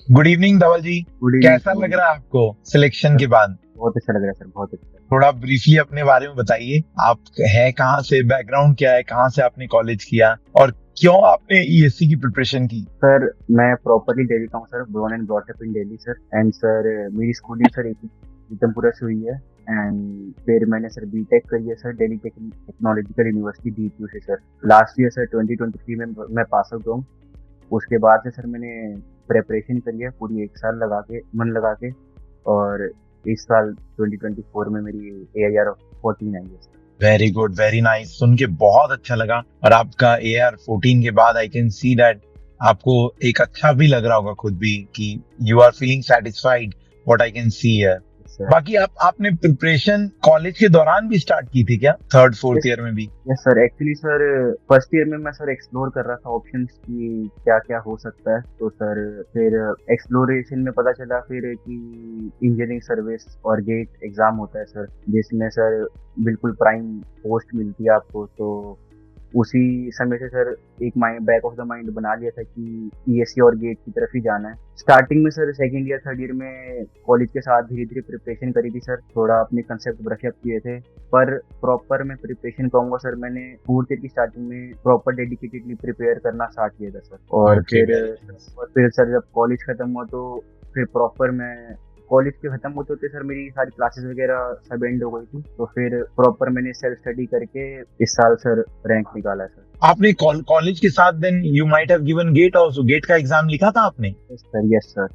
Good evening धवल जी। Good evening कैसा लग good. रहा है आपको सिलेक्शन सर के बाद? बहुत अच्छा लग रहा है सर, बहुत अच्छा। थोड़ा ब्रीफली अपने बारे में बताइए। आप है कहाँ से, बैकग्राउंड क्या है, कहाँ से आपने कॉलेज किया और क्यों आपने ईएससी की प्रिपरेशन की? सर मैं प्रॉपरली दिल्ली का हूँ sir, born and brought up in Delhi sir. And sir मेरी स्कूलिंग सर पीतमपुरा से हुई है। एंड फिर मैंने सर बीटेक करी है sir Delhi technological university DPU से सर। लास्ट ईयर सर 2023 में मैं पास आउट हूँ। उसके बाद से सर मैंने प्रेपरेशन करी है पूरी 1 साल लगा के, मन लगा के। और इस साल 2024 में मेरी AIR 14 आई है sir. Very good, very nice. सुन के बहुत अच्छा लगा। और आपका AR 14 के बाद आई कैन सी दैट आपको एक अच्छा भी लग रहा होगा खुद भी कि you are feeling satisfied, what I can see है। सर बाकी आपने प्रिपरेशन कॉलेज के दौरान भी स्टार्ट की थी क्या, थर्ड फोर्थ यस ईयर में भी? Yes sir, actually sir first year में मैं सर एक्सप्लोर कर रहा था ऑप्शंस की क्या क्या हो सकता है। तो सर फिर एक्सप्लोरेशन में पता चला फिर कि इंजीनियरिंग सर्विस और गेट एग्जाम होता है सर, जिसमें सर बिल्कुल प्राइम पोस्ट मिलती है आपको। तो उसी समय से सर एक mind, back of the mind बना लिया था कि ईएससी और गेट की तरफ ही जाना है। स्टार्टिंग में sir second year third year में कॉलेज के साथ धीरे धीरे प्रिपरेशन करी थी सर, थोड़ा अपने कंसेप्ट ब्रशअप किए थे। पर प्रॉपर मैं प्रिपरेशन कहूंगा सर, मैंने फोर्थ ईयर की स्टार्टिंग में प्रॉपर डेडिकेटेडली प्रिपेयर करना स्टार्ट किया था सर। Okay, very nice. और फिर सर जब कॉलेज खत्म हुआ तो फिर प्रॉपर मैं कॉलेज के खत्म होते होते सर मेरी सारी क्लासेस वगैरह सब एंड हो गई थी। तो फिर प्रॉपर मैंने सेल्फ स्टडी करके इस साल सर रैंक निकाला है सर। आपने कॉलेज के साथ then you might have given GATE also, GATE का एग्जाम लिखा था आपने? Yes sir, yes sir.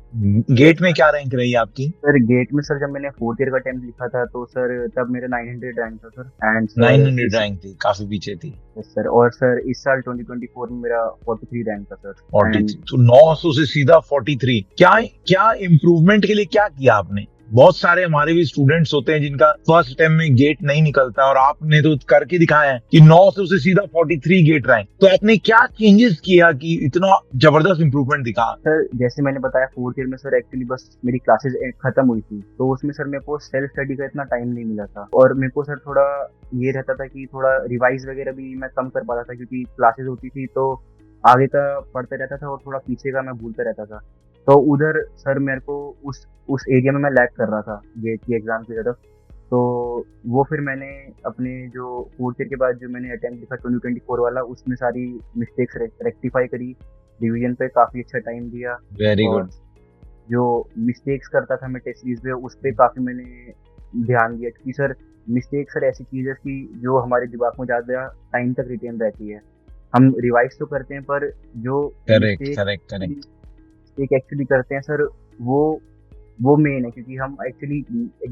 GATE में क्या रैंक रही आपकी? सर गेट में सर जब मैंने फोर्थ ईयर का अटेम्प्ट लिखा था तो सर तब मेरा 900 रैंक था सर। एंड सर 900 इस रैंक थी, काफी पीछे थी। यस सर, और सर इस साल 2024 में मेरा 43 रैंक था सर। एंड 43, तो 900 से सीधा 43। क्या क्या इम्प्रूवमेंट के लिए क्या किया आपने? बहुत सारे हमारे भी स्टूडेंट्स होते हैं जिनका फर्स्ट टाइम में गेट नहीं निकलता, और आपने तो करके दिखाया है कि 900 से सीधा 43 गेट रैंक। तो आपने क्या चेंजेस किया कि इतना जबरदस्त इम्प्रूवमेंट दिखा? सर जैसे मैंने बताया फोर्थ ईयर में सर एक्चुअली बस मेरी क्लासेस खत्म हुई थी, तो उसमें सर मेरे को सेल्फ स्टडी का इतना टाइम नहीं मिला था। और मेरे को सर थोड़ा ये रहता था कि थोड़ा रिवाइज वगैरह भी मैं कम कर पाता था, क्योंकि क्लासेस होती थी तो आगे का पढ़ते रहता था और थोड़ा पीछे का मैं भूलता रहता था। तो उधर सर मेरे को उस एरिया में मैं लैग कर रहा था गेट की एग्जाम की तरफ। तो वो फिर मैंने अपने जो फोर्थ ईयर के बाद जो मैंने अटेम्प्ट लिखा 2024 वाला, उसमें सारी मिस्टेक्स रेक्टिफाई करी, रिवीजन पे काफ़ी अच्छा टाइम दिया। वेरी और गुड। जो मिस्टेक्स करता था मैं टेस्ट सीरीज पे, उस पर काफ़ी मैंने ध्यान दिया, क्योंकि सर मिस्टेक सर ऐसी चीज़ है कि जो हमारे दिमाग में ज़्यादा टाइम तक रिटेन रहती है। हम रिवाइज तो करते हैं पर जो correct, mistake correct, correct. Mistake actually करते हैं सर, वो वो मेन है। क्योंकि हम एक्चुअली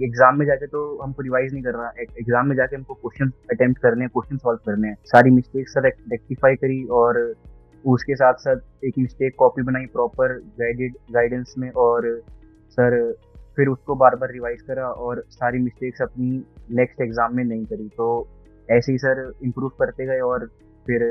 एग्जाम में जाके तो हमको रिवाइज नहीं करना, एग्जाम में जाके हमको क्वेश्चन अटेम्प्ट करने हैं, क्वेश्चन सॉल्व करने हैं। सारी मिस्टेक्स सर रेक्टिफाई करी, और उसके साथ साथ एक मिस्टेक कॉपी बनाई प्रॉपर गाइडेंस में। और सर फिर उसको बार बार रिवाइज करा और सारी मिस्टेक्स अपनी नेक्स्ट एग्जाम में नहीं करी। तो ऐसे ही सर इम्प्रूव करते गए और फिर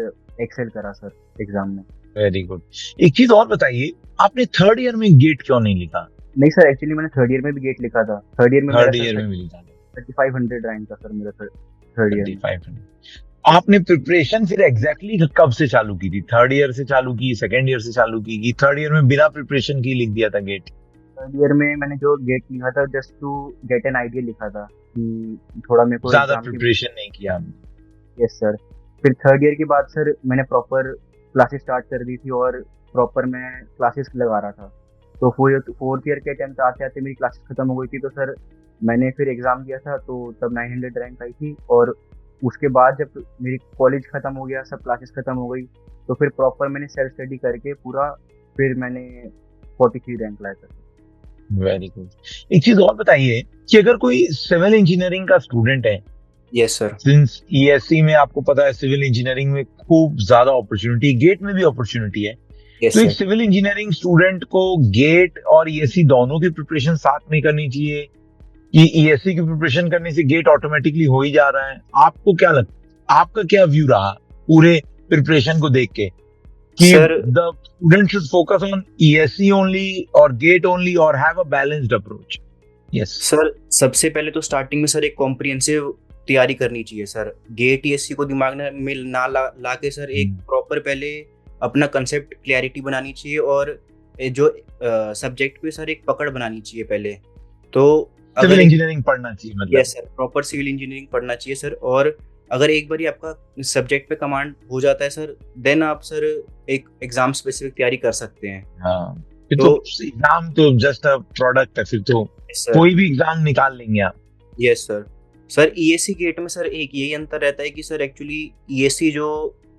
एक्सेल करा सर एग्जाम में। Very good. एक चीज और बताइए, आपने थर्ड ईयर में गेट क्यों नहीं लिखा? नहीं सर, एक्चुअली मैंने थर्ड ईयर में भी गेट लिखा था। थर्ड ईयर में मेरा थर्ड सर ईयर में भी लिखा? 3500 रैंक था सर मेरा थर्ड ईयर में। 3500। आपने प्रिपरेशन फिर एग्जैक्टली कब से चालू की थी? थर्ड ईयर से चालू की, सेकेंड ईयर से चालू की, कि थर्ड ईयर में बिना प्रिपरेशन की लिख दिया था गेट? थर्ड ईयर में मैंने जो गेट लिखा था just to get an idea लिखा था कि थोड़ा मेरे को ज्यादा एग्जाम की। प्रिपरेशन नहीं किया आपने? Yes sir. फिर थर्ड ईयर के बाद सर मैंने प्रॉपर क्लासेस स्टार्ट कर दी थी और प्रॉपर मैं क्लासेस लगा रहा था। तो फोर्थ ईयर के अटेम्प्ट आते आते मेरी क्लासेस खत्म हो गई थी। तो सर मैंने फिर एग्जाम दिया था तो तब 900 रैंक आई थी। और उसके बाद जब मेरी कॉलेज खत्म हो गया, सब क्लासेस खत्म हो गई, तो फिर प्रॉपर मैंने सेल्फ स्टडी करके पूरा फिर मैंने 43 रैंक लाया था। Very good. एक चीज और बताइए कि अगर कोई सिविल इंजीनियरिंग का स्टूडेंट है, यस सर। सिंस ईएससी में आपको पता है सिविल इंजीनियरिंग में खूब ज्यादा अपॉर्चुनिटी, गेट में भी अपॉर्चुनिटी है, तो यस एक सर। सिविल इंजीनियरिंग स्टूडेंट को गेट और ईएससी दोनों की प्रिपरेशन साथ में करनी चाहिए, कि ईएससी की प्रिपरेशन करने से गेट ऑटोमेटिकली हो ही जा रहा है? आपको क्या लगता, आपका क्या व्यू रहा पूरे प्रिपरेशन को देख के, कि sir the student should focus on ESC only और गेट ओनली, और have a balanced approach? Yes. Sir सबसे पहले तो स्टार्टिंग में सर एक कॉम्प्रिहेंसिव तैयारी करनी चाहिए सर। गेट टीएससी को दिमाग में ना ला के सर एक प्रॉपर पहले अपना कंसेप्ट क्लैरिटी बनानी चाहिए। और जो सब्जेक्ट पे सर एक पकड़ बनानी चाहिए पहले। तो सिविल अगर इंजीनियरिंग पढ़ना चाहिए मतलब। Yes sir, proper civil engineering पढ़ना चाहिए सर। और अगर एक बार आपका सब्जेक्ट पे कमांड हो जाता है सर, देन आप सर एक एग्जाम स्पेसिफिक तैयारी कर सकते हैं। हाँ, फिर तो तो एग्जाम तो जस्ट अ प्रोडक्ट है, फिर तो सर कोई भी एग्जाम निकाल लेंगे आप। Yes sir. Sir ESE GATE में सर एक यही अंतर रहता है कि सर एक्चुअली ईएससी जो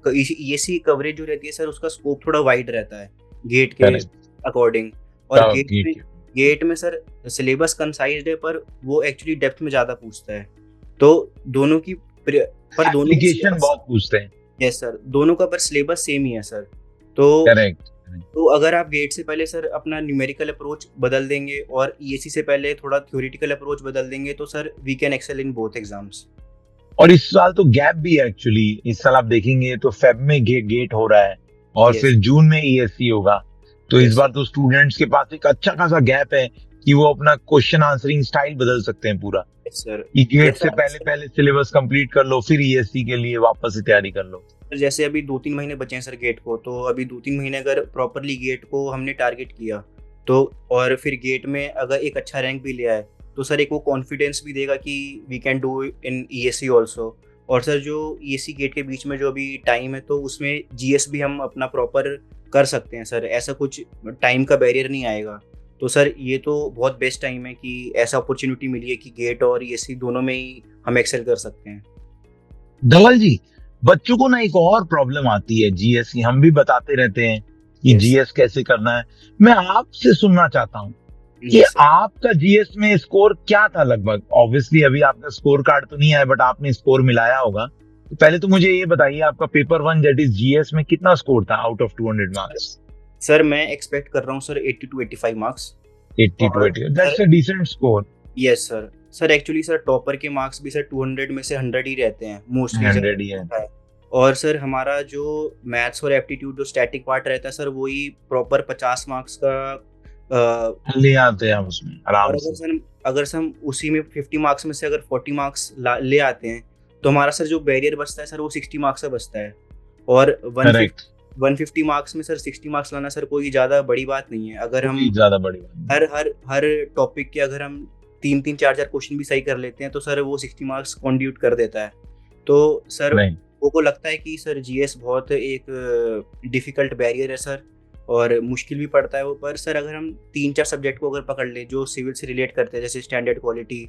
ईएससी कवरेज जो रहती है सर, उसका स्कोप थोड़ा वाइड रहता है गेट के करेक्ट। अकॉर्डिंग। और गेट गेट में सर सिलेबस कंसाइज्ड है, पर वो एक्चुअली डेप्थ में ज़्यादा पूछता है। तो दोनों की पर दोनों का एप्लीकेशन सिलेबस, बहुत पूछते हैं। यस सर, दोनों का पर सिलेबस सेम ही है सर। तो करेक्ट। अगर आप गेट से पहले सर अपना न्यूमेरिकल अप्रोच बदल देंगे और ईएससी से पहले थोड़ा थ्योरेटिकल अप्रोच बदल देंगे, तो sir we can excel in both exams. और इस साल तो गैप भी है एक्चुअली। इस साल आप देखेंगे तो फेब में गेट हो रहा है और यस फिर जून में ईएससी होगा। तो इस यस बार तो स्टूडेंट्स के पास एक अच्छा खासा गैप है कि वो अपना क्वेश्चन आंसरिंग स्टाइल बदल सकते हैं पूरा। Yes sir. कि गेट से जैसा पहले पहले सिलेबस कंप्लीट कर लो, फिर ईएससी के लिए वापस से तैयारी कर लो। जैसे अभी 2-3 महीने बचे हैं सर गेट को, तो अभी 2-3 महीने अगर प्रॉपरली गेट को हमने टारगेट किया, तो और फिर गेट में अगर एक अच्छा रैंक भी ले आए, तो सर एक वो कॉन्फिडेंस भी देगा कि we can do in ESE also. और सर जो ईएससी गेट के बीच में जो अभी टाइम है, तो उसमें जीएस भी हम अपना प्रॉपर कर सकते हैं सर, ऐसा कुछ टाइम का बैरियर नहीं आएगा। तो सर ये तो बहुत बेस्ट टाइम है कि ऐसा अपॉर्चुनिटी मिली है कि गेट और ईएससी दोनों में ही हम एक्सेल कर सकते हैं। धवल जी, बच्चों को ना एक और प्रॉब्लम आती है जीएस की। हम भी बताते रहते हैं कि यस जीएस कैसे करना है। मैं आपसे सुनना चाहता हूँ कि यस सर। आपका जीएस में स्कोर क्या था लगभग। ऑब्वियसली अभी आपका स्कोर कार्ड तो नहीं आया, बट आपने स्कोर मिलाया होगा। तो पहले तो मुझे ये बताइए, आपका पेपर 1 दैट इज जीएस में कितना स्कोर था आउट ऑफ 200 मार्क्स? सर मैं एक्सपेक्ट कर रहा हूँ सर 80 to 85 मार्क्स। 80 to और 80, sir that's a decent score. Yes sir. Sir actually sir topper के मार्क्स भी सर 200 में से 100 ही रहते हैं मोस्टली 100 ही है। है। और सर हमारा जो मैथ्स और एप्टीट्यूड जो स्टैटिक पार्ट रहता है सर, वही प्रॉपर 50 मार्क्स का। ले आते हैं हम उसमें और आराम से। अगर सर हम उसी में 50 मार्क्स में से अगर 40 मार्क्स ले आते हैं, तो हमारा सर जो बैरियर बचता है सर, वो 60 मार्क्स का बचता है। और करेक्ट। 150 मार्क्स में सर 60 मार्क्स लाना सर कोई ज़्यादा बड़ी बात नहीं है। अगर हम कोई ज्यादा बड़ी बात नहीं। हर टॉपिक के अगर हम 3-4 क्वेश्चन भी सही कर लेते हैं, तो सर वो 60 मार्क्स कॉन्ट्रीब्यूट कर देता है। तो सर नहीं, वो को लगता है कि सर जीएस बहुत एक डिफिकल्ट बैरियर है सर, और मुश्किल भी पड़ता है वो। पर सर अगर हम 3-4 सब्जेक्ट को अगर पकड़ लें जो सिविल से रिलेट करते हैं, जैसे स्टैंडर्ड क्वालिटी,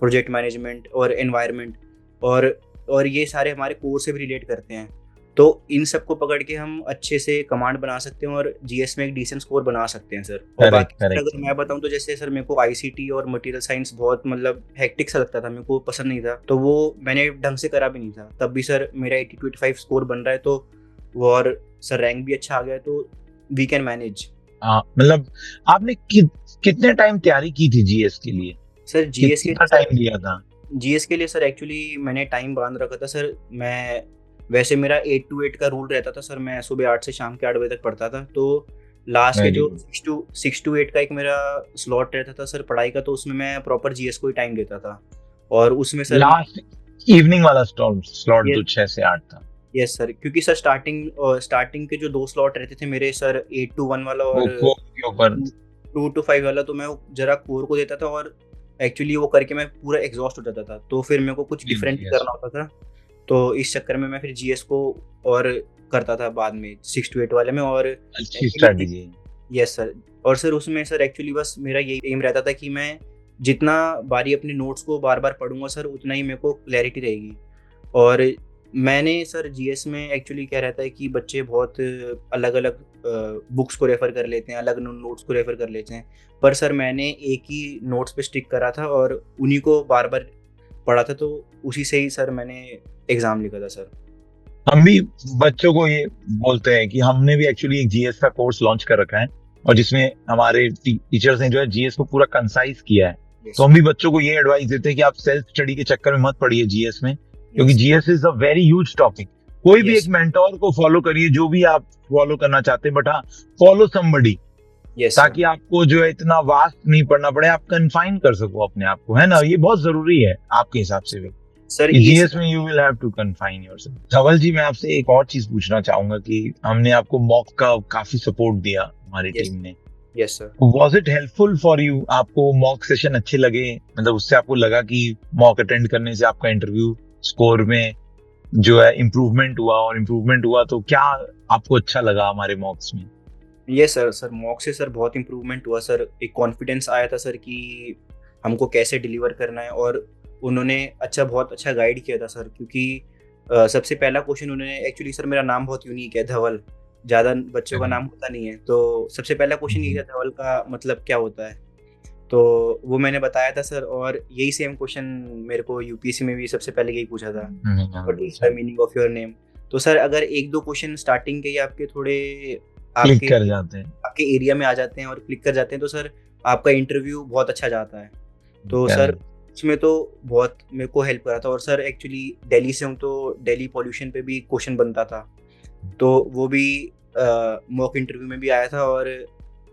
प्रोजेक्ट मैनेजमेंट और एनवायरनमेंट, और ये सारे हमारे कोर्स से भी रिलेट करते हैं, तो इन सबको पकड़ के हम अच्छे से कमांड बना सकते हैं और जीएस में एक डिसेंट स्कोर बना सकते हैं सर। और करेक्ट बाकी सर करेक्ट। अगर मैं बताऊं तो जैसे सर मेरे को आईसीटी और मटेरियल साइंस बहुत मतलब हेक्टिक सा लगता था, मेरे को पसंद नहीं था, तो वो मैंने ढंग से करा भी नहीं था। तब भी सर मेरा 80 to 85 स्कोर बन रहा है, तो वो और सर रैंक भी अच्छा आ गया है, तो वी कैन मैनेज। हाँ, मतलब आपने कितने टाइम तैयारी की थी जीएस के लिए? सर जीएस के कितना टाइम लिया था? जीएस के लिए सर एक्चुअली मैंने टाइम बांध रखा था सर। मैं वैसे मेरा 8 to 8 का रूल रहता था सर, मैं सुबह 8 से शाम के 8 बजे तक पढ़ता था। तो लास्ट के Very जो good. 6 to 8 का एक मेरा स्लॉट रहता था सर पढ़ाई का, तो उसमें मैं प्रॉपर जीएस को ही टाइम देता था। और उसमें सर लास्ट इवनिंग वाला स्लॉट ये तो 6 से 8 था। यस सर, क्योंकि सर स्टार्टिंग के जो 2 स्लॉट रहते थे मेरे सर, 8 to 1 वाला वो और कोर के ऊपर। 2 to 5 वाला, तो मैं जरा कोर को देता था, और एक्चुअली वो करके मैं पूरा एग्जॉस्ट हो जाता था, तो फिर मेरे को कुछ डिफरेंट GS करना होता था। तो इस चक्कर में मैं फिर जीएस को और करता था बाद में 6 to 8 वाले में। और अच्छी स्ट्रेटजी है। Yes sir. और सर उसमें सर एक्चुअली बस मेरा यही एम रहता था कि मैं जितना बारी अपने नोट्स को बार बार पढ़ूंगा सर, उतना ही मेरे को क्लैरिटी रहेगी। और मैंने सर जीएस में एक्चुअली क्या रहता है कि बच्चे बहुत अलग अलग बुक्स को रेफ़र कर लेते हैं, अलग नोट्स को रेफ़र कर लेते हैं, पर सर मैंने एक ही नोट्स पे स्टिक करा था और उन्हीं को बार बार पढ़ा था, तो उसी से ही सर मैंने एग्ज़ाम लिखा था सर। हम भी बच्चों को ये बोलते हैं कि हमने भी एक्चुअली एक जीएस का कोर्स लॉन्च कर रखा है, और जिसमें हमारे टीचर्स ने जो है जीएस को पूरा कंसाइज किया है। तो हम भी बच्चों को ये एडवाइस देते हैं कि आप सेल्फ स्टडी के चक्कर में मत पड़िए जीएस में, क्योंकि GS is a very huge topic. कोई भी Yes. एक मेंटोर को फॉलो करिए, जो भी आप फॉलो करना चाहते हैं, बट हाँ, फॉलो समबडी, यस ताकि आपको जो है इतना वास्ट नहीं पढ़ना पड़े, आप कन्फाइन कर सको अपने आप को, है ना। ये बहुत जरूरी है आपके हिसाब से भी सर। जीएस में you will have to confine yourself. Dhawal ji, मैं आपसे एक और चीज पूछना चाहूंगा कि हमने आपको मॉक का काफी सपोर्ट दिया हमारी Yes. टीम ने, yes sir. Was it helpful for you? आपको मॉक सेशन अच्छे लगे? मतलब उससे आपको लगा कि मॉक अटेंड करने से आपका इंटरव्यू स्कोर में जो है इम्प्रूवमेंट हुआ, और इम्प्रूवमेंट हुआ तो क्या आपको अच्छा लगा हमारे मॉक्स में? Yes sir. सर मॉक से सर बहुत इम्प्रूवमेंट हुआ सर, एक कॉन्फिडेंस आया था सर कि हमको कैसे डिलीवर करना है, और उन्होंने बहुत अच्छा गाइड किया था सर, क्योंकि सबसे पहला क्वेश्चन उन्होंने, एक्चुअली सर मेरा नाम बहुत यूनिक है, धवल, ज़्यादा बच्चों का नाम होता नहीं है, तो सबसे पहला क्वेश्चन ये था, धवल का मतलब क्या होता है? तो वो मैंने बताया था सर, और यही सेम क्वेश्चन मेरे को यूपीएससी में भी सबसे पहले यही पूछा था, what is the meaning of your name? तो सर अगर एक दो क्वेश्चन स्टार्टिंग के ही आपके थोड़े क्लिक कर जाते हैं, आपके एरिया में आ जाते हैं और क्लिक कर जाते हैं, तो सर आपका इंटरव्यू बहुत अच्छा जाता है। तो सर उसमें तो बहुत मेरे को हेल्प करा था। और सर एक्चुअली दिल्ली से हूँ, तो दिल्ली पॉल्यूशन पे भी क्वेश्चन बनता था, तो वो भी मॉक इंटरव्यू में भी आया था, और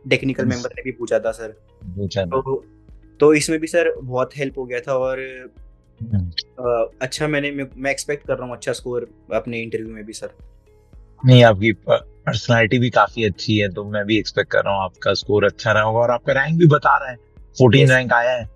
टेक्निकल मेंबर ने भी पूछा था सर। तो इसमें भी सर बहुत हेल्प हो गया था, और अच्छा मैं एक्सपेक्ट कर रहा हूँ अच्छा स्कोर अपने इंटरव्यू में भी सर। नहीं, आपकी पर्सनालिटी भी काफी अच्छी है, तो मैं भी एक्सपेक्ट कर रहा हूँ आपका स्कोर अच्छा रहा होगा। और आपका रैंक भी बता रहा है 14 रैंक आया है,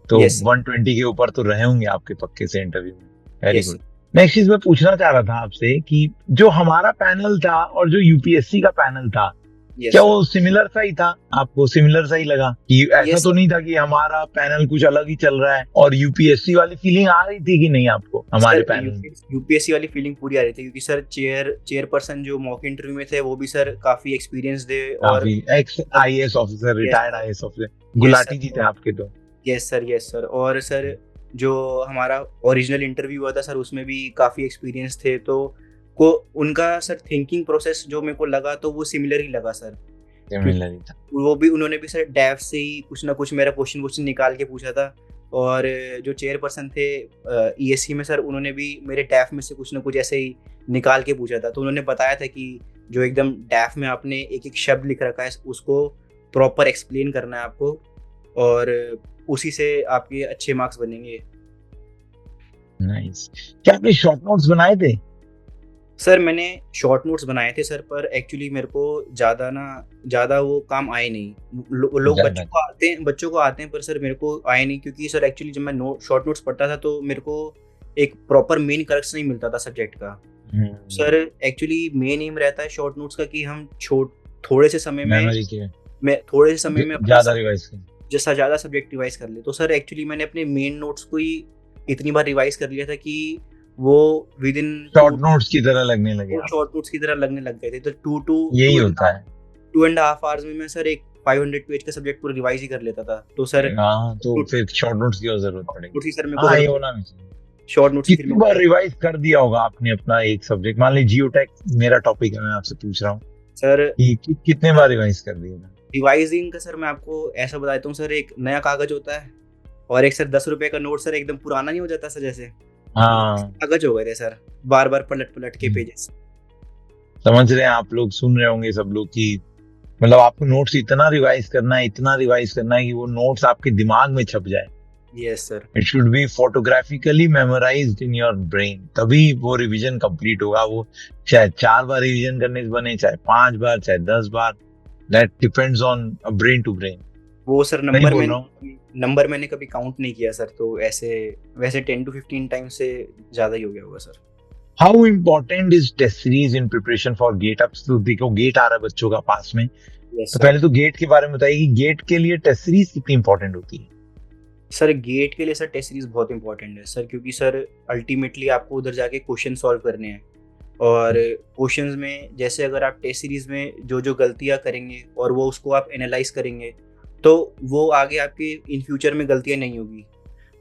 तो 120 के ऊपर तो रहे होंगे आपके पक्के से इंटरव्यू में। Very good. नेक्स्ट चीज मैं पूछना चाह रहा था आपसे कि जो हमारा पैनल था और जो यूपीएससी का पैनल था, क्या वो सिमिलर सा ही था? आपको सिमिलर सा ही लगा कि ऐसा तो नहीं था कि हमारा पैनल कुछ अलग ही चल रहा है? और यूपीएससी वाली फीलिंग आ रही थी कि नहीं आपको हमारे पैनल? यूपीएससी वाली फीलिंग पूरी आ रही थी, क्योंकि सर चेयरपर्सन जो मॉक इंटरव्यू में थे वो भी सर काफी एक्सपीरियंस थे, और ex IAS officer, retired IAS officer Gulati ji थे आपके तो। Yes sir. और सर जो हमारा ओरिजिनल इंटरव्यू हुआ था सर, उसमें भी काफी एक्सपीरियंस थे, तो को उनका सर थिंकिंग प्रोसेस जो मेरे को लगा, तो वो सिमिलर ही लगा सर। वो भी उन्होंने भी सर डैफ से ही कुछ ना कुछ मेरा क्वेश्चन निकाल के पूछा था, और जो चेयरपर्सन थे ईएससी में सर, उन्होंने भी मेरे डैफ में से कुछ ना कुछ ऐसे ही निकाल के पूछा था। तो उन्होंने बताया था कि जो एकदम डैफ में आपने एक एक शब्द लिख रखा है, उसको प्रॉपर एक्सप्लेन करना है आपको, और उसी से आपके अच्छे मार्क्स बनेंगे। नाइस। क्या आपने शॉर्ट नोट्स बनाए थे? सर मैंने शॉर्ट नोट्स बनाए थे सर, पर एक्चुअली मेरे को ज़्यादा वो काम आए नहीं। लोग बच्चों को आते हैं, पर सर मेरे को आए नहीं, क्योंकि सर एक्चुअली जब मैं शॉर्ट नोट्स पढ़ता था, तो मेरे को एक प्रॉपर मेन करेक्शन नहीं मिलता था सब्जेक्ट का। सर एक्चुअली मेन एम रहता है शॉर्ट नोट्स का कि हम थोड़े से समय में ज़्यादा सब्जेक्ट रिवाइज कर ले। तो सर एक्चुअली मैंने अपने मेन नोट्स को ही इतनी बार रिवाइज कर लिया था कि वो विद इन शॉर्ट नोट्स की तरह लगने लग गए थे। तो यही होता है। 2.5 आवर्स में मैं सर एक 500 पेज का सब्जेक्ट पूरा रिवाइज ही कर लेता था। तो सर तो फिर शॉर्ट नोट्स की जरूरत पड़ेगी सर, मेरे को ये होना नहीं चाहिए। शॉर्ट नोट्स कितनी बार रिवाइज कर दिया होगा आपने अपना एक सब्जेक्ट? मान लीजिए जियोटेक मेरा टॉपिक है, मैं आपसे पूछ रहा हूँ सर कितने बार रिवाइज कर दिया? रिवाइजिंग का सर मैं आपको ऐसा बता देता हूँ सर, एक नया कागज होता है, और एक सर 10 रुपए का नोट सर एकदम पुराना नहीं हो जाता सर, जैसे कागज हो गए थे सर, बार पलट के पेजेस। समझ रहे हैं आप लोग, सुन रहे होंगे सब लोग कि मतलब आपको नोट्स इतना रिवाइज करना है कि वो नोट्स आपके दिमाग में छप जाए। Yes sir. It should be photographically memorized in your brain, तभी वो रिवीजन कंप्लीट होगा। वो चाहे 4 बार रिवीजन करने से बने, चाहे 5 बार, चाहे 10 बार, that depends on brain to brain. वो सर नंबर मैंने कभी काउंट नहीं किया सर, तो वैसे 10 to 15 टाइम से ज्यादा ही हो गया होगा sir. How important is test series in preparation for GATE? अब तो देखो गेट आ रहा है बच्चों का पास में, तो पहले तो गेट के बारे में बताइए कि गेट के लिए टेस्ट सीरीज कितनी इंपॉर्टेंट होती है? सर गेट के लिए सर टेस्ट सीरीज बहुत इंपॉर्टेंट है सर, क्योंकि सर अल्टीमेटली आपको उधर जाके क्वेश्चन सॉल्व करने हैं, और क्वेश्चंस में जैसे अगर आप टेस्ट सीरीज में जो गलतियां करेंगे और वो उसको आप एनालाइज करेंगे, तो वो आगे आपके इन फ्यूचर में गलतियां नहीं होगी,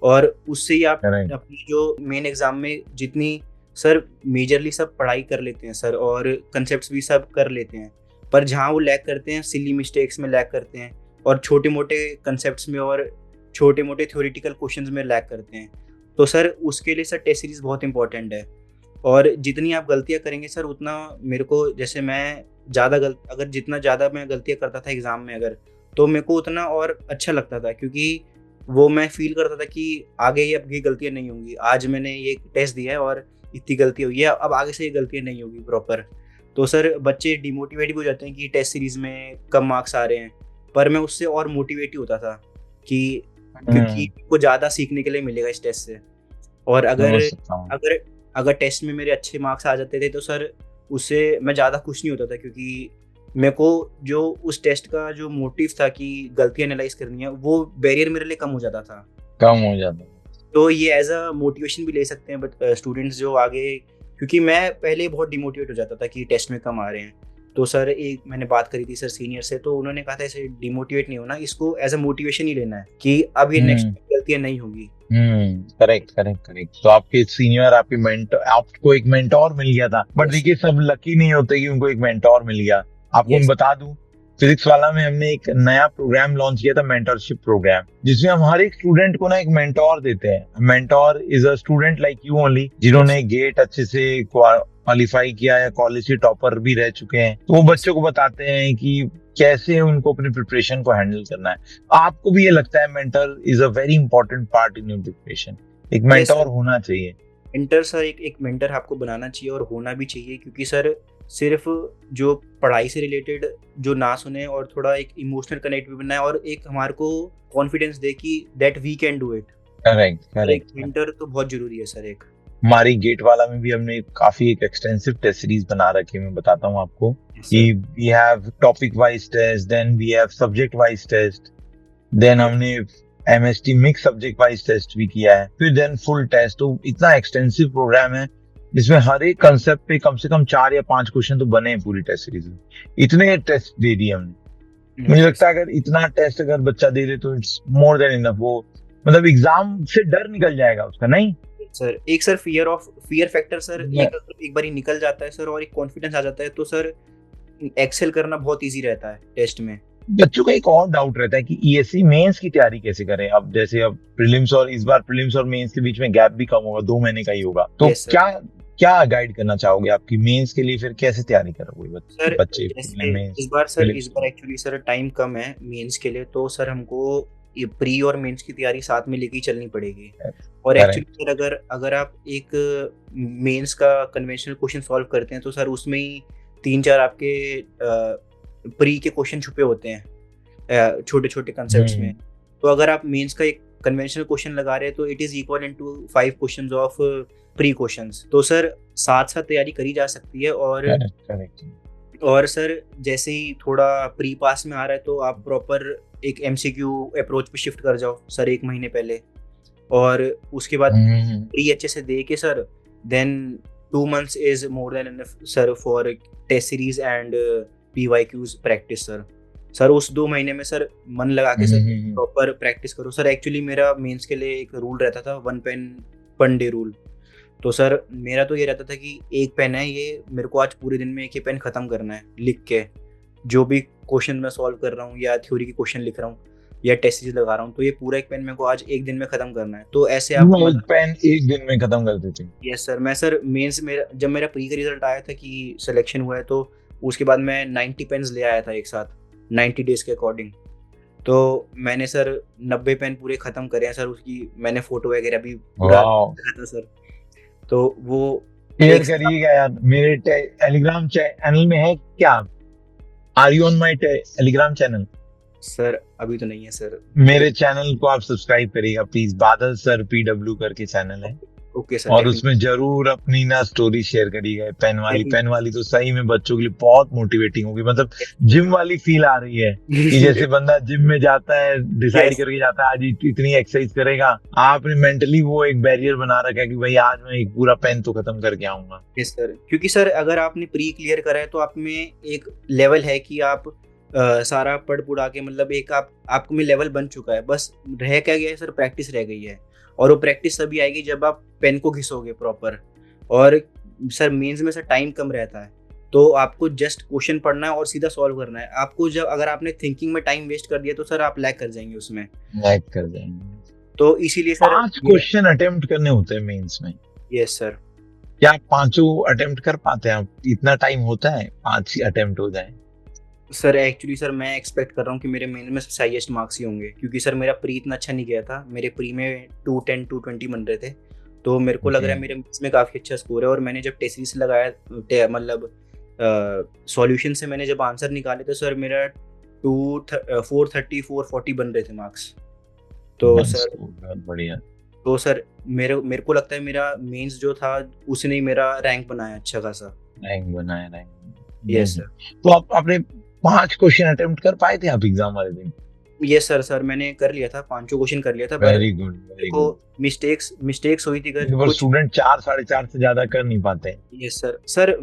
और उससे ही आप अपनी जो मेन एग्जाम में जितनी सर मेजरली सब पढ़ाई कर लेते हैं सर, और कंसेप्ट्स भी सब कर लेते हैं, पर जहाँ वो लैग करते हैं सिली मिस्टेक्स में लैग करते हैं, और छोटे मोटे कंसेप्ट्स में और छोटे मोटे थ्योरेटिकल क्वेश्चंस में लैग करते हैं। तो सर उसके लिए सर टेस्ट सीरीज बहुत इंपॉर्टेंट है, और जितनी आप गलतियां करेंगे सर, उतना मेरे को, जैसे मैं जितना ज़्यादा मैं गलतियां करता था एग्ज़ाम में अगर, तो मेरे को उतना और अच्छा लगता था, क्योंकि वो मैं फील करता था कि आगे अब ये गलतियां नहीं होंगी। आज मैंने ये टेस्ट दिया है और इतनी गलती हुई है, अब आगे से ये गलतियां नहीं होगी प्रॉपर। तो सर बच्चे डिमोटिवेट भी हो जाते हैं कि टेस्ट सीरीज में कम मार्क्स आ रहे हैं, पर मैं उससे और मोटिवेट ही होता था कि क्योंकि को ज़्यादा सीखने के लिए मिलेगा इस टेस्ट से। और अगर समझ सकता हूँ। अगर अगर टेस्ट में मेरे अच्छे मार्क्स आ जाते थे तो सर उससे मैं ज़्यादा खुश नहीं होता था, क्योंकि मेरे को जो उस टेस्ट का जो मोटिव था कि गलती एनालाइज करनी है, वो बैरियर मेरे लिए कम हो जाता था। कम हो जाता है। तो ये एज अ मोटिवेशन भी ले सकते हैं बट स्टूडेंट्स जो आगे, क्योंकि मैं पहले बहुत डिमोटिवेट हो जाता था कि टेस्ट में कम आ रहे हैं। तो सर एक मैंने बात करी थी सर सीनियर से, तो उन्होंने कहा था ऐसे डिमोटिवेट नहीं होना, इसको एज अ मोटिवेशन ही लेना है कि अब ये नेक्स्ट गलतियां नहीं होगी। Correct correct correct. तो आपके सीनियर, आपके मेंटर, आपको एक मेंटोर मिल गया था। But Yes. देखिए सब लकी नहीं होते कि उनको एक मेंटोर मिल गया। आपको मैं Yes. बता दूं, फिजिक्स वाला में हमने एक नया प्रोग्राम लॉन्च किया था, मेंटरशिप प्रोग्राम, जिसमें हम हर एक स्टूडेंट को ना एक मेंटोर देते हैं। Mentor is a student like you only, जिन्होंने गेट अच्छे से क्वालिफाई किया है, कॉलेज के टॉपर भी रह चुके हैं। तो वो बच्चों को बताते हैं कि कैसे उनको अपनी प्रिपरेशन को हैंडल करना है। आपको भी ये लगता है mentor is a very important part in your preparation? एक मेंटोर होना चाहिए। मेंटर सर, एक मेंटर आपको बनाना चाहिए और होना भी चाहिए, क्योंकि सर सिर्फ जो पढ़ाई से रिलेटेड जो ना सुने और थोड़ा एक इमोशनल कनेक्ट भी बनाए और एक हमारे को कॉन्फिडेंस दे कि that we can do it. Correct एक करेक्ट। मेंटर तो बहुत जरूरी है सर। एक हमारी गेट वाला में भी हमने काफी एक एक्सटेंसिव टेस्ट सीरीज बना रखी है। मैं बताता हूँ आपको कि we have topic wise test, then we have subject wise test, then हमने MST mix subject wise test भी किया है, फिर देन फुल टेस्ट। तो इतना एक्सटेंसिव प्रोग्राम है जिसमें हर एक कंसेप्ट पे कम से कम 4 या 5 क्वेश्चन तो बने हैं पूरी टेस्ट सीरीज में। इतने टेस्ट दे दिए हमने। मुझे लगता है अगर इतना टेस्ट अगर बच्चा दे दे तो इट्स मोर देन इनफ। वो मतलब एग्जाम से डर निकल जाएगा उसका। नहीं सर, एक सर फियर फैक्टर सर एक बार ही निकल जाता है सर, और एक कॉन्फिडेंस आ जाता है, तो सर एक्सेल करना बहुत इजी रहता है टेस्ट में। बच्चों का एक और डाउट रहता है कि ईएससी मेंस की तैयारी कैसे करें। अब जैसे अब प्रीलिम्स, और इस बार प्रीलिम्स और मेंस के बीच में गैप भी कम होगा, 2 महीने का ही होगा। तो Yes, sir. क्या गाइड करना चाहोगे आपकी मेंस के लिए? फिर कैसे तैयारी करोगे सर बच्चे जैसे इस बार एक्चुअली सर टाइम कम है मेंस के लिए, तो सर हमको ये प्री और मेंस की तैयारी साथ में लेके चलनी पड़ेगी। और एक्चुअली सर अगर आप एक मेंस का कन्वेंशनल क्वेश्चन सॉल्व करते हैं तो सर उसमें ही 3-4 आपके प्री के क्वेश्चन छुपे होते हैं छोटे छोटे कंसेप्ट्स में। तो अगर आप मेंस का एक कन्वेंशनल क्वेश्चन लगा रहे हैं तो it is equal to 5 questions of pre questions. तो सर साथ साथ तैयारी करी जा सकती है। और सर जैसे ही थोड़ा प्री पास में आ रहा है तो आप प्रॉपर एक एमसीक्यू अप्रोच पे शिफ्ट कर जाओ सर 1 महीने पहले, और उसके बाद प्री अच्छे से दे के sir then 2 months is more than enough sir for test series and PYQs practice. Sir उस 2 महीने में सर मन लगा के सर प्रॉपर प्रैक्टिस करो। सर एक्चुअली मेरा मेंस के लिए एक रूल रहता था 1 pen per day रूल। तो सर मेरा तो ये रहता था कि 1 पेन है, ये मेरे को आज पूरे दिन में 1 ही पेन खत्म करना है लिख के, जो भी क्वेश्चन मैं सॉल्व कर रहा हूँ या थ्योरी की क्वेश्चन लिख रहा हूँ या टेस्ट सीरीज लगा रहा हूँ, तो ये पूरा 1 पेन मेरे को आज 1 दिन में खत्म करना है। तो ऐसे आप पेन 1 दिन में खत्म कर देते? Yes sir. मैं सर मेंस जब मेरा प्री का रिजल्ट आया था कि सिलेक्शन हुआ है, तो उसके बाद मैं 90 पेन्स ले आया था एक साथ 90 डेज के अकॉर्डिंग। तो मैंने सर 90 पेन पूरे खत्म करे हैं सर। उसकी मैंने फोटो वगैरह भी पूरा था सर। तो वो शेयर करिएगा यार, मेरे टेलीग्राम चैनल में है क्या? Are you on my Telegram channel? Sir अभी तो नहीं है सर। मेरे चैनल को आप सब्सक्राइब करिएगा प्लीज। बादल सर PW करके चैनल है। Okay sir. और उसमें जरूर अपनी ना स्टोरी शेयर करिएगा। पेन वाली तो सही में बच्चों के लिए बहुत मोटिवेटिंग होगी। मतलब जिम वाली फील आ रही है कि जैसे बंदा जिम में जाता है, डिसाइड करके जाता है आज इतनी एक्सरसाइज करेगा। आपने मेंटली वो एक बैरियर बना रखा है कि भाई आज मैं एक पूरा पेन तो खत्म करके आऊंगा। यस सर, क्योंकि सर अगर आपने प्री क्लियर करा है तो आप में एक लेवल है कि आप सारा पढ़ पुढ़ा के, मतलब एक आपको में लेवल बन चुका है। बस रह क्या गया है सर, प्रैक्टिस रह गई है। और वो प्रैक्टिस तभी आएगी जब आप पेन को घिसोगे प्रॉपर। और सर मेंस में सर टाइम कम रहता है, तो आपको जस्ट क्वेश्चन पढ़ना है और सीधा सॉल्व करना है। आपको जब अगर आपने थिंकिंग में टाइम वेस्ट कर दिया तो सर आप लैग कर जाएंगे उसमें। लैग कर जाएंगे। तो इसीलिए सर 5 क्वेश्चन अटेम्प्ट करने होते हैं मेंस में। Yes sir. क्या 5 अटेम्प्ट कर पाते हैं? इतना टाइम होता है 5 ही अटेम्प्ट हो जाए? सर एक्चुअली सर मैं एक्सपेक्ट कर रहा हूँ कि मेरे मेन में सबसे हाईएस्ट मार्क्स ही होंगे, क्योंकि सर मेरा प्री इतना अच्छा नहीं गया था। मेरे प्री में 210 220 बन रहे थे। तो मेरे को लग रहा है मेरे मेंस में काफ़ी अच्छा स्कोर है। और मैंने जब टेस्ट सीरीज से लगाया, मतलब सॉल्यूशन से मैंने जब आंसर निकाले तो सर मेरा 430 440 बन रहे थे मार्क्स। तो Nice, सर बहुत बढ़िया। तो सर मेरे को लगता है मेरा मेंस जो था उसने ही मेरा रैंक बनाया अच्छा खासा। रैंक बनाया, रैंक। Yes sir. तो आप आपने 5 क्वेश्चन अटेम्प्ट कर पाए थे आप एग्जाम वाले दिन? यस सर मैंने कर लिया था, 5 क्वेश्चन कर लिया था, पर वेरी गुड, मेरे वेरी को गुड। मिस्टेक्स हुई थी पर कुछ। स्टूडेंट 4 4.5 से ज्यादा कर नहीं पाते। यस सर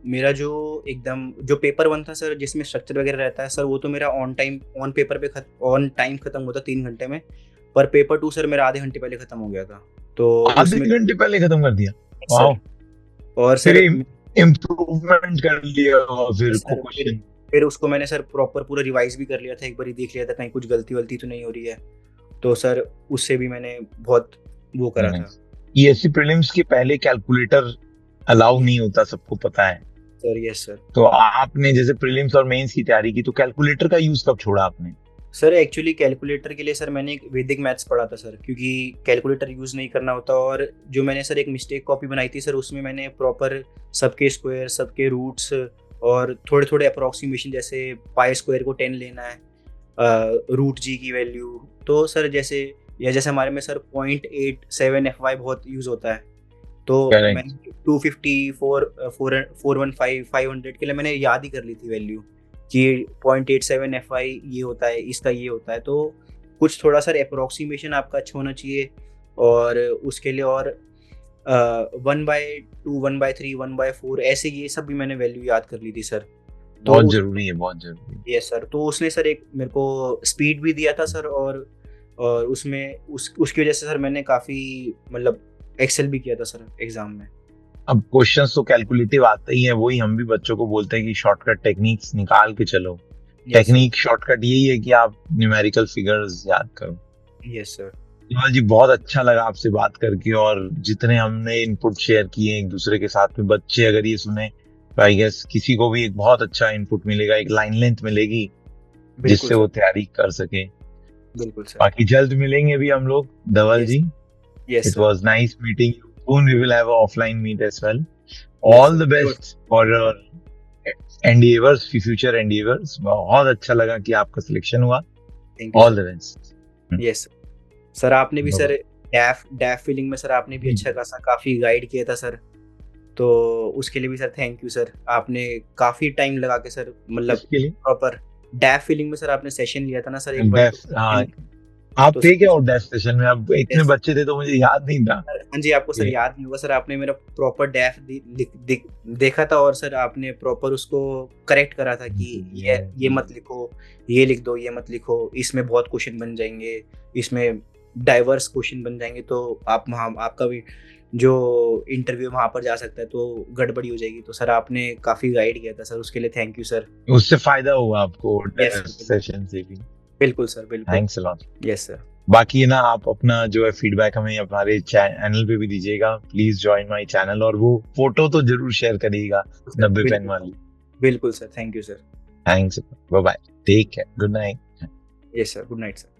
मेरा जो एकदम जो पेपर 1 था सर, जिसमें स्ट्रक्चर वगैरह रहता है सर, वो तो मेरा ऑन टाइम खत्म होता 3 घंटे में। पर पेपर 2 सर मेरा आधे घंटे पहले खत्म हो गया था। तो आधे उसमें घंटे पहले खत्म कर दिया? सर, वाह। और फिर सर इम्प्रूवमेंट कर लिया और फिर सर क्वेश्चन। फिर उसको मैंने सर प्रॉपर पूरा रिवाइज भी कर लिया था, एक बार ही देख लिया था कहीं कुछ गलती वलती तो नहीं हो रही है। तो सर उससे भी मैंने बहुत वो करा था। ईएससी प्रीलिम्स के पहले कैलकुलेटर अलाउ नहीं होता, सबको पता है। Sir yes sir. तो आपने जैसे प्रीलिम्स और मेंस की तैयारी की, तो कैलकुलेटर का यूज कब छोड़ा आपने? सर एक्चुअली कैलकुलेटर के लिए सर मैंने एक वैदिक मैथ्स पढ़ा था सर, क्योंकि कैलकुलेटर यूज़ नहीं करना होता। और जो मैंने सर एक मिस्टेक कॉपी बनाई थी सर, उसमें मैंने प्रॉपर सबके स्क्वायर, सबके रूट्स और थोड़े थोड़े अप्रोक्सीमेशन, जैसे पाई स्क्वायर को 10 लेना है, रूट जी की वैल्यू। तो सर जैसे हमारे में सर 0.87 FY बहुत यूज़ होता है। तो Correct. मैंने 250 415 500 के लिए मैंने याद ही कर ली थी वैल्यू कि 0.87 FY ये होता है, इसका ये होता है। तो कुछ थोड़ा सा अप्रोक्सीमेशन आपका अच्छा होना चाहिए, और उसके लिए और 1/2 1/3 1/4 ऐसे ये सब भी मैंने वैल्यू याद कर ली थी सर। तो बहुत जरूरी है, बहुत जरूरी है। यस सर, तो उसने सर एक मेरे को स्पीड भी दिया था सर, और उसमें उसकी वजह से सर मैंने काफ़ी मतलब एक्सेल भी किया था सर एग्जाम में। अब क्वेश्चंस तो कैलकुलेटिव आते ही हैं, वही हम भी बच्चों को बोलते हैं कि शॉर्टकट टेक्निक्स निकाल के चलो। Yes sir. टेक्निक शॉर्टकट यही है कि आप न्यूमेरिकल फिगर्स याद करो। Yes sir. विमल जी, बहुत अच्छा लगा आपसे बात करके, और जितने हमने इनपुट शेयर किए एक दूसरे के साथ में, बच्चे अगर ये सुने तो आई गेस किसी को भी एक बहुत अच्छा इनपुट मिलेगा, एक लाइन लेंथ मिलेगी बिल्कुल जिससे वो सर। तैयारी कर सके। बिल्कुल सर। बाकी जल्द मिलेंगे भी हम लोग, धवल यस। जी। Yes It sir. was nice meeting you. Soon we will have an offline meet as well. Yes All sir the sure. best for your endeavors, future endeavors. बहुत अच्छा लगा कि आपका सिलेक्शन हुआ। Thank you All sir. the best. Yes sir, आपने भी sir Bye-bye. डैफ feeling में sir आपने भी अच्छा खासा काफ़ी गाइड किया था सर। तो उसके लिए भी सर थैंक यू सर। आपने काफ़ी टाइम लगा के सर, मतलब इसके लिए प्रॉपर डैफ फीलिंग में सर आपने सेशन लिया था ना सर एक बार। डेफ, हाँ, आप तो थे क्या सर उस डेफ सेशन में? अब इतने yes, बच्चे थे तो मुझे याद नहीं था। हाँ जी, आपको सर ये याद नहीं होगा सर, आपने मेरा प्रॉपर डैफ देखा था, और सर आपने प्रॉपर उसको करेक्ट करा था कि ये मत लिखो, ये लिख दो, ये मत लिखो, इसमें बहुत क्वेश्चन बन जाएंगे, इसमें डाइवर्स क्वेश्चन बन जाएंगे, तो आप वहाँ आपका भी जो इंटरव्यू वहाँ पर जा सकता है, तो गड़बड़ी हो जाएगी। तो सर आपने काफ़ी गाइड किया था सर, उसके लिए थैंक यू सर। उससे फायदा हुआ आपको यस डेफ सेशन से भी? बिल्कुल सर, बिल्कुल। Thanks a lot. Yes sir. बाकी ना, आप अपना जो है फीडबैक हमें हमारे चैनल पे भी दीजिएगा। प्लीज ज्वाइन माय चैनल, और वो फोटो तो जरूर शेयर करिएगा 90 पेन वाली। बिल्कुल sir, thank you sir. Thanks, bye bye, take care, good night. Yes sir, good night sir.